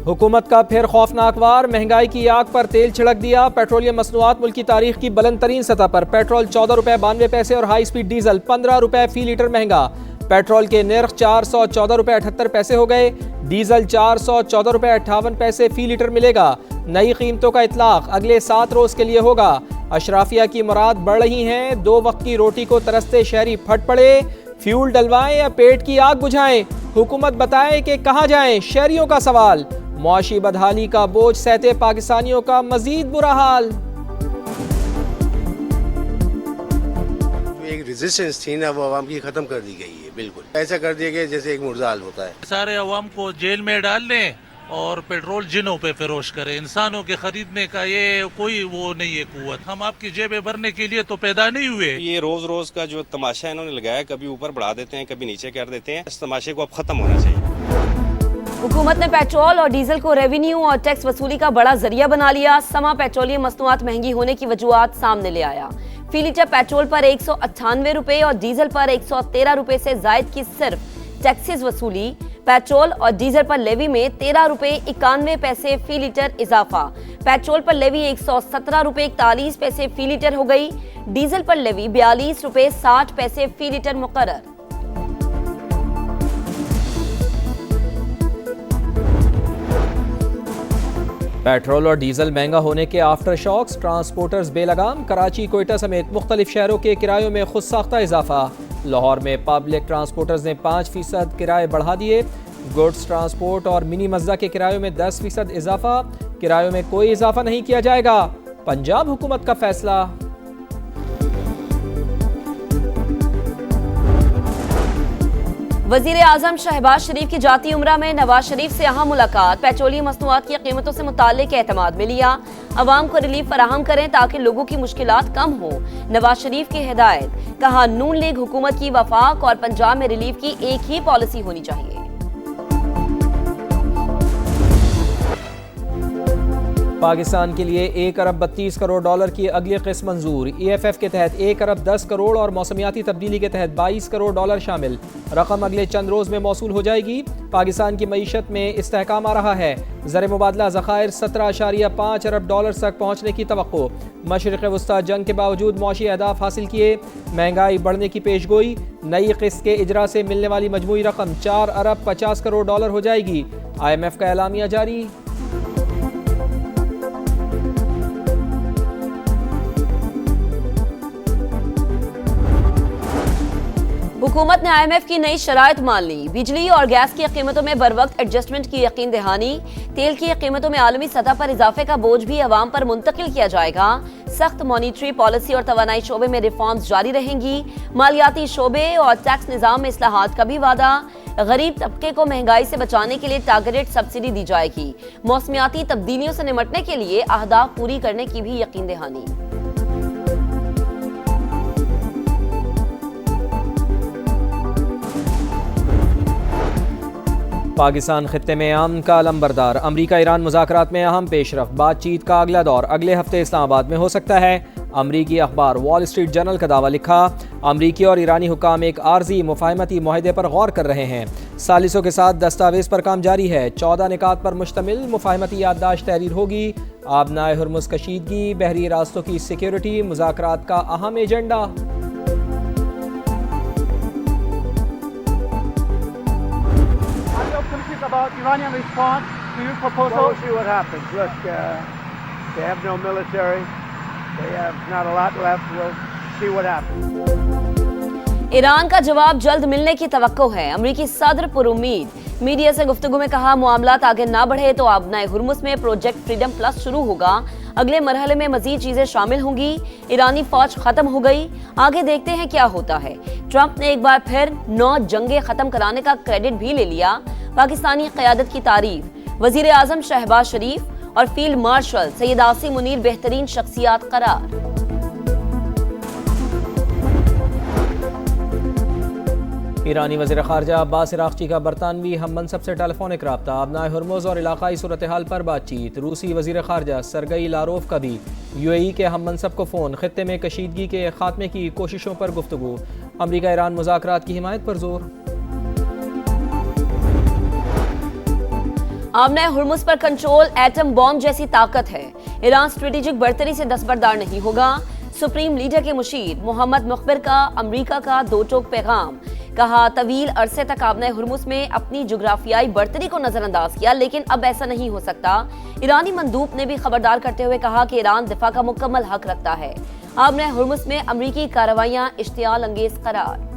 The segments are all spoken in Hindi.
हुकूमत का फिर खौफनाक वार, महंगाई की आग पर तेल छिड़क दिया। पेट्रोलियम मसनूआत मुल्क की तारीख की बुलंद तरीन सतह पर। पेट्रोल 14 रुपये 92 पैसे और हाई स्पीड डीजल 15 रुपये फी लीटर महंगा। पेट्रोल के निर्ख 414 रुपये 78 पैसे हो गए। डीजल 414 रुपये 58 पैसे फी लीटर मिलेगा। नई कीमतों का इतलाक अगले 7 रोज के लिए होगा। अशराफिया की मुराद बढ़ रही हैं, 2 वक्त की रोटी को तरसते शहरी फट पड़े। फ्यूल डलवाएं या पेट की आग बुझाएं, हुकूमत बताए कि कहाँ जाएं, शहरियों का सवाल। मुआशी बदहाली का बोझ सहते पाकिस्तानियों का मजीद बुरा हाल। एक रेजिस्टेंस थी ना, वो अवाम की खत्म कर दी गई है। बिल्कुल ऐसा कर दिया गया जैसे एक मुर्जाल होता है। सारे अवाम को जेल में डाल लें और पेट्रोल जिनों पे फरोश करें। इंसानों के खरीदने का ये कोई वो नहीं है कुव्वत। हम आपकी जेबें भरने के लिए तो पैदा नहीं हुए। ये रोज रोज का जो तमाशा इन्होंने लगाया, कभी ऊपर बढ़ा देते हैं, कभी नीचे कर देते हैं। इस तमाशे को अब खत्म होना चाहिए। हुकूमत ने पेट्रोल और डीजल को रेवेन्यू और टैक्स वसूली का बड़ा जरिया बना लिया। समा पेट्रोलियम मसनूआत महंगी होने की वजूहात सामने ले आया। फी लीटर पेट्रोल पर 198 रुपए और डीजल पर 113 रुपए से जायद की सिर्फ टैक्सेस वसूली। पेट्रोल और डीजल पर लेवी में 13 रुपए 91 पैसे फी लीटर इजाफा। पेट्रोल पर लेवी 117 रुपए 41 पैसे फी लीटर हो गई। डीजल पर लेवी 42 रुपए 60 पैसे फी लीटर मुकर्रर। पेट्रोल और डीजल महंगा होने के आफ्टर शॉक्स, ट्रांसपोर्टर्स बेलगाम। कराची, कोयटा समेत मुख्तलिफ शहरों के किरायों में खुद साख्ता इजाफा। लाहौर में पब्लिक ट्रांसपोर्टर्स ने 5% किराए बढ़ा दिए। गुड्स ट्रांसपोर्ट और मिनी मज्जा के किरायों में 10% इजाफा। किरायों में कोई इजाफा नहीं किया जाएगा, पंजाब हुकूमत का फैसला। वजीर आजम शहबाज शरीफ की जाती उम्रा में नवाज शरीफ से अहम मुलाकात। पेट्रोलियम मसनूआत की कीमतों से मुताल्लिक एतमाद में लिया। अवाम को रिलीफ फराहम करें ताकि लोगों की मुश्किलात कम हो। नवाज शरीफ की हिदायत। कहा, नून लीग हुकूमत की वफाक और पंजाब में रिलीफ की एक ही पॉलिसी होनी चाहिए। पाकिस्तान के लिए 1 अरब 32 करोड़ डॉलर की अगली किस्त मंजूर। EFF के तहत 1 अरब 10 करोड़ और मौसमियाती तब्दीली के तहत 22 करोड़ डॉलर शामिल। रकम अगले चंद रोज में मौसूल हो जाएगी। पाकिस्तान की मईशत में इस्तेहकाम आ रहा है। ज़र मुबादला ज़खायर 17.5 अरब डॉलर तक पहुँचने की तवक्को। मशरिक़ वस्ता जंग के बावजूद मुआशी अहदाफ हासिल किए। महंगाई बढ़ने की पेशगोई। नई किस्त के इजरा से मिलने वाली मजमूई रकम 4 अरब 50 करोड़ डॉलर हो जाएगी। IMF का एलामिया जारी। हुकूमत ने IMF की नई शराइत मान ली। बिजली और गैस की कीमतों में बर वक्त एडजस्टमेंट की यकीन दहानी। तेल की कीमतों में आलमी सतह पर इजाफे का बोझ भी अवाम पर मुंतकिल किया जाएगा। सख्त मॉनिटरी पॉलिसी और तवानाई शोबे में रिफॉर्म्स जारी रहेंगी। मालियाती शोबे और टैक्स निजाम में इस्लाहात का भी वादा। गरीब तबके को महंगाई से बचाने के लिए टारगेटेड सब्सिडी दी जाएगी। मौसमियाती तब्दीलियों से निपटने के लिए अहदाफ पूरी करने की भी यकीन दहानी। पाकिस्तान खित्ते में अमन का लंबरदार। अमरीका ईरान मुज़ाकरात में अहम पेशरफ। बातचीत का अगला दौर अगले हफ्ते इस्लामाबाद में हो सकता है। अमरीकी अखबार वॉल स्ट्रीट जर्नल का दावा लिखा। अमरीकी और ईरानी हुकाम एक आर्जी मुफाहमती मुआहदे पर गौर कर रहे हैं। सालिसों के साथ दस्तावेज पर काम जारी है। 14 निकात पर मुश्तमिल मुफाहमती याददाश्त तहरीर होगी। आबनाए हुर्मुज़ कशीदगी, बहरी रास्तों की सिक्योरिटी मुज़ाकरात का अहम agenda. About Iranian response to your proposal? Well, we'll see what happens. Look, they have no military. They have not a lot left. We'll see what happens. Iran का जवाब जल्द मिलने की तवक्को है। अमरीकी सदर पुरुम्मीद। मीडिया से गुफ्तगू में कहा, मामलात आगे ना बढ़े तो आबनाए हुर्मुज़ में प्रोजेक्ट फ्रीडम प्लस शुरू होगा। अगले मरहले में मजीद चीजें शामिल होंगी। ईरानी फौज खत्म हो गई, आगे देखते हैं क्या होता है। ट्रंप ने एक बार फिर 9 जंगें खत्म कराने का क्रेडिट भी ले लिया। पाकिस्तानी क़यादत की तारीफ। वजीर आजम शहबाज शरीफ और फील्ड मार्शल सैयद आसिम मुनीर बेहतरीन शख्सियात करार। ईरानी वज़ीर ख़ारजा अब्बास इराक़ची का बरतानवी हम मनसब से टेलीफोनिक रब्ता। आबनाए हुर्मुज़ और इलाक़ाई सूरत हाल पर बातचीत। रूसी वज़ीर ख़ारजा सरगई लारोव का भी UAE के हम मनसब को फ़ोन। ख़ित्ते में कशीदगी के खात्मे की कोशिशों पर गुफ्तगू। अमरीका ईरान मुज़ाकरात की हिमायत पर जोर। आमने हुर्मुज़ पर कंट्रोल एटम बॉम्ब जैसी ताकत है। ईरान स्ट्रेटेजिक बर्तरी से दस्तबरदार नहीं होगा। सुप्रीम लीडर के मुशीर मोहम्मद मुखबिर का अमेरिका का दो टोक पैगाम। कहा, तवील अरसे तक आपने हुर्मुज़ में अपनी जोग्राफियाई बर्तरी को नजरअंदाज किया, लेकिन अब ऐसा नहीं हो सकता। ईरानी मंदूब ने भी खबरदार करते हुए कहा कि ईरान दिफा का मुकम्मल हक रखता है। आपने हुर्मुज़ में अमरीकी कार्रवाइयां इश्तियाल अंगेज करार।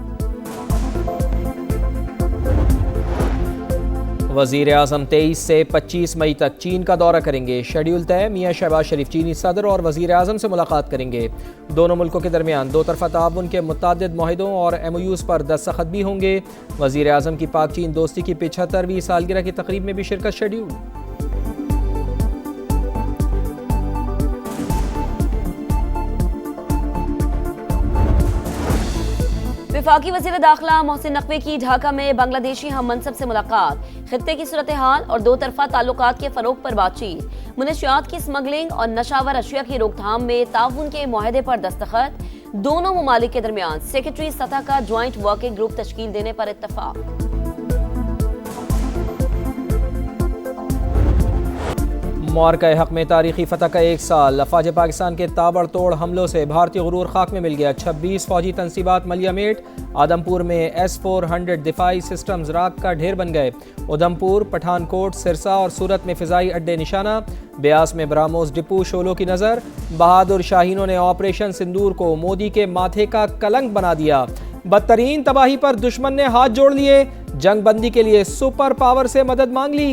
वज़ीर आज़म 23 से 25 मई तक चीन का दौरा करेंगे। शेड्यूल तय। मियां शहबाज शरीफ चीनी सदर और वज़ीर आज़म से मुलाकात करेंगे। दोनों मुल्कों के दरमियान दो तरफ़ा ताउन के मुतअद्दिद मुआहिदों और MOUs पर दस्तखत भी होंगे। वज़ीर आज़म की पाक चीन दोस्ती की 75वीं सालगिरह की तकरीब में भी शिरकत शेड्यूल। वफाकी वज़ीर दाखिला मोहसिन नकवी की ढाका में बांग्लादेशी हम मनसब से मुलाकात। खित्ते की सूरत हाल और दो तरफा ताल्लुकात के फरोग पर बातचीत। मुनशियात की स्मगलिंग और नशावर अशिया की रोकथाम में ताउन के मुआहदे पर दस्तखत। दोनों ममालिक के दरमियान सेक्रेटरी सतह का ज्वाइंट वर्किंग ग्रुप तश्कील देने पर इत्तफाक। मार्का हक में तारीखी फतह का 1 साल। अफवाज पाकिस्तान के ताबड़तोड़ हमलों से भारतीय गुरूर खाक में मिल गया। 26 फौजी तनसीबात मलियामेट। आदमपुर में S-400 दिफाई सिस्टम्स राख का ढेर बन गए। उधमपुर, पठानकोट, सिरसा और सूरत में फिजाई अड्डे निशाना। ब्यास में ब्राह्मोस डिपो शोलों की नज़र। बहादुर शाहीनों ने ऑपरेशन सिंदूर को मोदी के माथे का कलंक बना दिया। बदतरीन तबाही पर दुश्मन ने हाथ जोड़ लिए। जंग बंदी के लिए सुपर पावर से मदद मांग ली।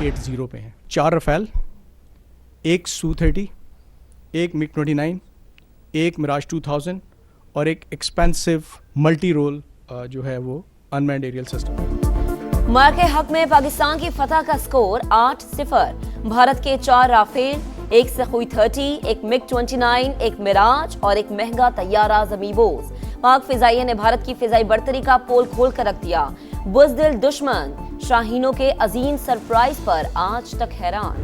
80 पे हैं। 4 रफेल, 1 Su-30, 1 MiG-29, 1 मिराज 2000 और एक एक्सपेंसिव मल्टी रोल जो है वो अनमैन्ड एरियल सिस्टम। मार्के हक में पाकिस्तान की फतह का स्कोर 8-0। भारत के 4 राफेल, 1 Su-30, 1 MiG-29, 1 मिराज और 1 महंगा तैयारा ज़मीबोज़। पाक फिजाइया ने भारत की फिजाई बर्तरी का पोल खोल कर रख दिया। बुज़दिल दुश्मन शाहीनों के अजीम सरप्राइज पर आज तक हैरान।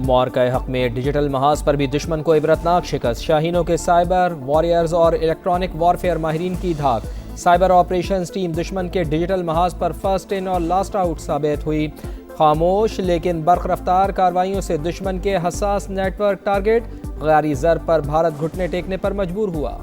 मार्का हक में डिजिटल महाज पर भी दुश्मन को इबरतनाक शिकस्त। शाहीनों के साइबर वॉरियर्स और इलेक्ट्रॉनिक वॉरफेयर माहिरीन की धाक। साइबर ऑपरेशंस टीम दुश्मन के डिजिटल महाज पर फर्स्ट इन और लास्ट आउट साबित हुई। खामोश लेकिन बर्क रफ्तार कार्रवाइयों से दुश्मन के हसास नेटवर्क टारगेट। गैरी ज़र पर भारत घुटने टेकने पर मजबूर हुआ।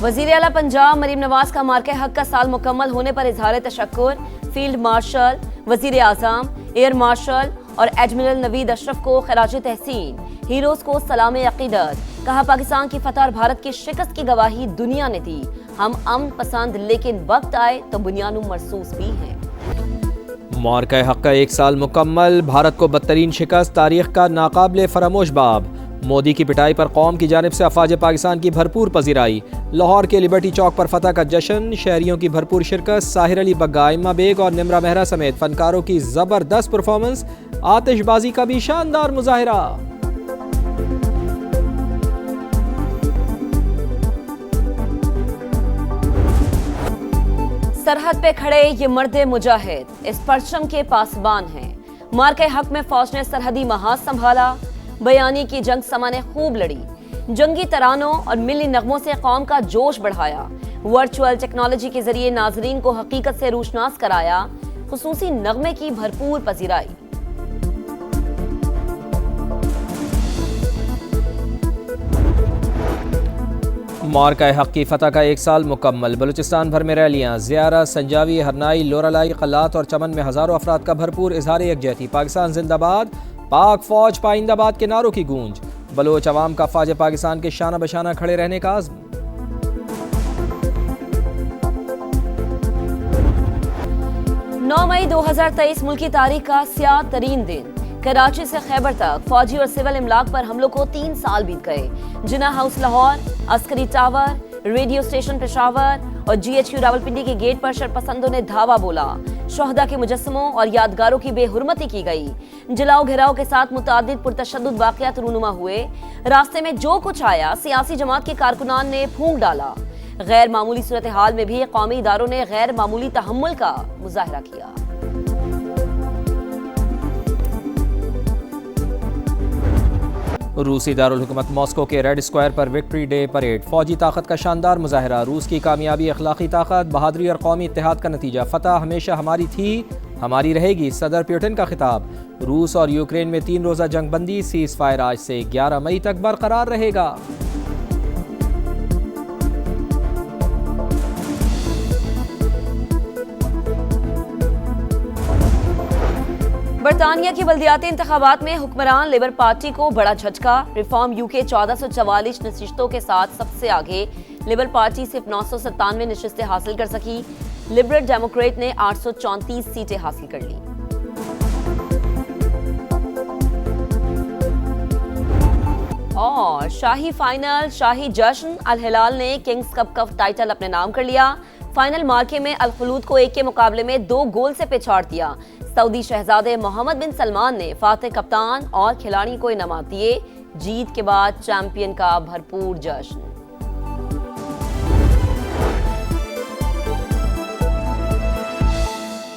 वज़ीर आला पंजाब मरीम नवाज का मार्के हक का साल मुकम्मल होने पर इजहार तशक्कुर। फील्ड मार्शल, वज़ीर आज़म, एयर मार्शल और एडमिरल नवीद अशरफ को खराज तहसीन। हीरोज को सलाम अकीदत। कहा, पाकिस्तान की फतह और भारत की शिकस्त की गवाही दुनिया ने दी। हम अमन पसंद, लेकिन वक्त आए तो बुनियानु मरसूस भी हैं। मार्का हक का 1 साल मुकम्मल। भारत को बदतरीन शिकस्त। तारीख का नाकाबिले फरामोश बाब। मोदी की पिटाई पर कौम की जानिब से अफवाज पाकिस्तान की भरपूर पजीराई। लाहौर के लिबर्टी चौक पर फतह का जश्न। शहरियों की भरपूर शिरकत। साहिर अली बग्गा, इम्मा बेग और निमरा मेहरा समेत फनकारों की जबरदस्त परफॉर्मेंस। आतिशबाजी का भी शानदार मुजाहिरा। सरहद पे खड़े ये मर्दे मुजाहिद इस परचम के पासबान हैं। मार्के हक में फौज ने सरहदी महाज संभाला। बयानी की जंग समा ने खूब लड़ी। जंगी तरानों और मिली नगमों से कौम का जोश बढ़ाया। वर्चुअल टेक्नोलॉजी के जरिए नाजरीन को हकीकत से रूशनास कराया। खुसूसी नगमे की भरपूर पजीराई। मार्का हक की फतह का 1 साल मुकम्मल। बलूचिस्तान भर में रैलियाँ, ज़ियारा, संजावी, हरनाई, लोरालाई, कलात और चमन में हज़ारों अफराद का भरपूर इजहार यकजहती। पाकिस्तान जिंदाबाद, पाक फौज पाइंदाबाद के नारों की गूंज। बलोच अवाम का फौज पाकिस्तान के शाना बशाना खड़े रहने का आज़्म। 9 मई 2023 मुल्की तारीख का स्याह तरीन दिन। कराची से खैबर तक फौजी और सिविल इमलाक पर हमलों को 3 साल बीत गए। Jinnah house Lahore, Askari tower, radio station Peshawar और GHQ रावलपिंडी के गेट पर शरपसंदों ने धावा बोला। शोहदा के मुजस्समों और यादगारों की बेहुरमती की गई। जलाओ घेराव के साथ मुतादिद पुरतशद्दुद वाक़यात रूनुमा हुए। रास्ते में जो कुछ आया सियासी जमात के कारकुनान ने फूंक डाला। गैर मामूली सूरत हाल में भी कौमी इदारों ने गैर मामूली तहम्मुल का मुजाहरा किया। रूसी दारुल हुकूमत मॉस्को के रेड स्क्वायर पर विक्ट्री डे परेड। फौजी ताकत का शानदार मुजाहरा। रूस की कामयाबी, अखलाकी ताकत, बहादुरी और कौमी इत्तेहाद का नतीजा। फतह हमेशा हमारी थी, हमारी रहेगी। सदर पुतिन का खिताब। रूस और यूक्रेन में 3 रोज़ा जंगबंदी। सीज फायर आज से 11 मई तक बरकरार रहेगा। बरतानिया की बल्दियाती इंतखाबात में हुक्मरान लेबर पार्टी को बड़ा झटका। रिफॉर्म यूके 1444 नशिस्तों के साथ सबसे आगे। लेबर पार्टी सिर्फ 997 नशिस्तें हासिल कर सकी। लिबरल डेमोक्रेट ने 834 सीटें हासिल कर ली। और शाही फाइनल, शाही जश्न। अल हिलाल ने किंग्स कप का टाइटल अपने नाम कर लिया। फाइनल मार्के में अल खलूद को 1 के मुकाबले में 2 गोल से पिछाड़ दिया। सऊदी शहजादे मोहम्मद बिन सलमान ने फातिह कप्तान और खिलाड़ी को इनामात दिए। जीत के बाद चैंपियन का भरपूर जश्न।